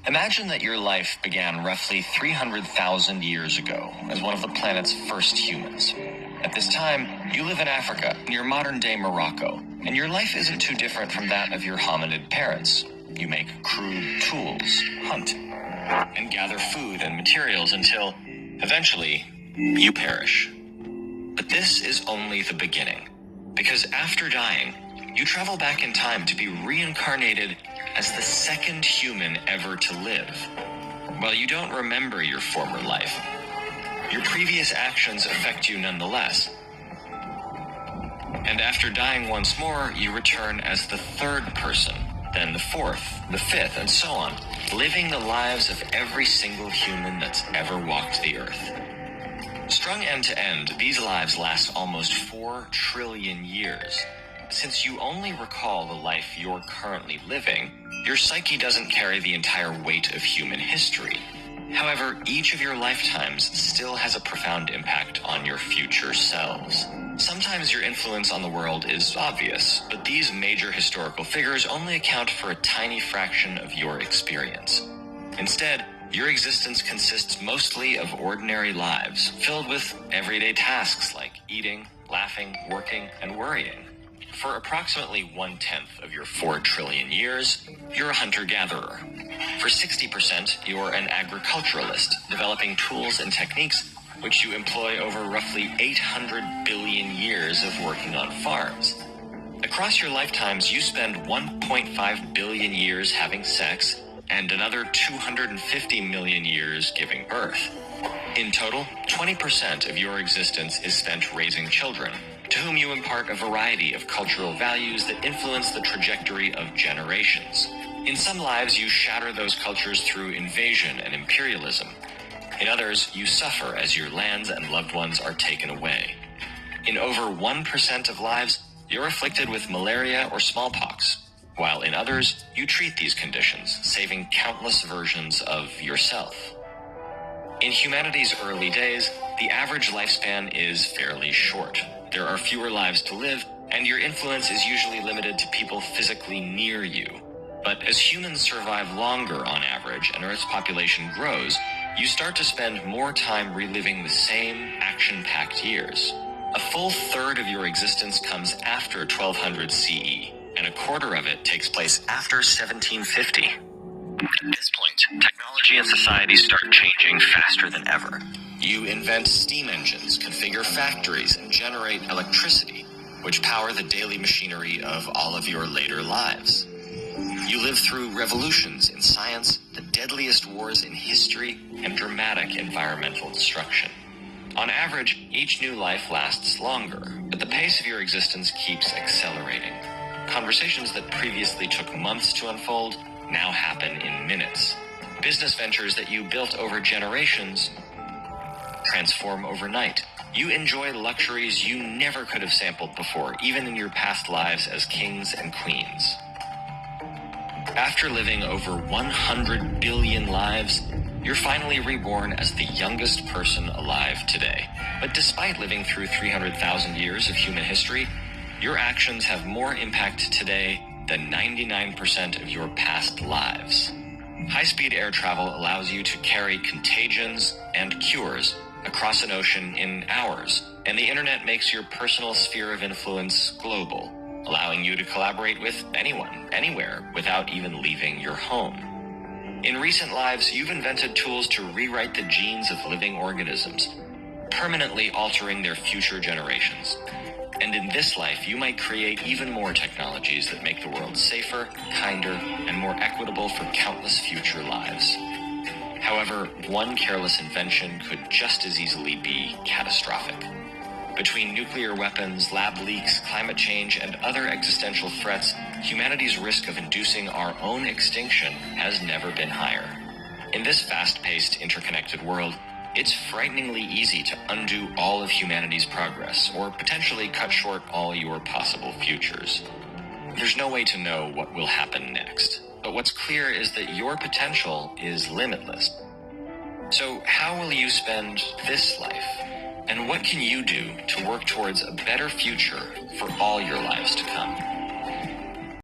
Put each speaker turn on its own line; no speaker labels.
Imagine that your life began roughly 300,000 years ago as one of the planet's first humans. At this time, you live in Africa, near modern-day Morocco, and your life isn't too different from that of your hominid parents. You make crude tools, hunt, and gather food and materials until, eventually, you perish. But this is only the beginning, because after dying, you travel back in time to be reincarnated as the second human ever to live. While you don't remember your former life, your previous actions affect you nonetheless. And after dying once more, you return as the third person, then the fourth, the fifth, and so on, living the lives of every single human that's ever walked the earth. Strung end to end, these lives last almost 4 trillion years. Since you only recall the life you're currently living, your psyche doesn't carry the entire weight of human history. However, each of your lifetimes still has a profound impact on your future selves. Sometimes your influence on the world is obvious, but these major historical figures only account for a tiny fraction of your experience. Instead, your existence consists mostly of ordinary lives, filled with everyday tasks like eating, laughing, working, and worrying. For approximately 1/10 of your 4 trillion years, you're a hunter-gatherer. For 60%, you're an agriculturalist, developing tools and techniques which you employ over roughly 800 billion years of working on farms. Across your lifetimes, you spend 1.5 billion years having sex and another 250 million years giving birth. In total, 20% of your existence is spent raising children, to whom you impart a variety of cultural values that influence the trajectory of generations. In some lives, you shatter those cultures through invasion and imperialism. In others, you suffer as your lands and loved ones are taken away. In over 1% of lives, you're afflicted with malaria or smallpox, while in others, you treat these conditions, saving countless versions of yourself. In humanity's early days, the average lifespan is fairly short. There are fewer lives to live, and your influence is usually limited to people physically near you. But as humans survive longer on average and Earth's population grows, you start to spend more time reliving the same action-packed years. A full third of your existence comes after 1200 CE, and a quarter of it takes place after 1750. At this point, technology and society start changing faster than ever. You invent steam engines, configure factories, and generate electricity, which power the daily machinery of all of your later lives. You live through revolutions in science, the deadliest wars in history, and dramatic environmental destruction. On average, each new life lasts longer, but the pace of your existence keeps accelerating. Conversations that previously took months to unfold now happen in minutes. Business ventures that you built over generations transform overnight. You enjoy luxuries you never could have sampled before, even in your past lives as kings and queens. After living over 100 billion lives, you're finally reborn as the youngest person alive today. But despite living through 300,000 years of human history, your actions have more impact today than 99% of your past lives. High-speed air travel allows you to carry contagions and cures across an ocean in hours, and the internet makes your personal sphere of influence global, allowing you to collaborate with anyone, anywhere, without even leaving your home. In recent lives, you've invented tools to rewrite the genes of living organisms, permanently altering their future generations. And in this life, you might create even more technologies that make the world safer, kinder, and more equitable for countless future lives. However, one careless invention could just as easily be catastrophic. Between nuclear weapons, lab leaks, climate change, and other existential threats, humanity's risk of inducing our own extinction has never been higher. In this fast-paced, interconnected world, it's frighteningly easy to undo all of humanity's progress, or potentially cut short all your possible futures. There's no way to know what will happen next, but what's clear is that your potential is limitless. So how will you spend this life? And what can you do to work towards a better future for all your lives to come?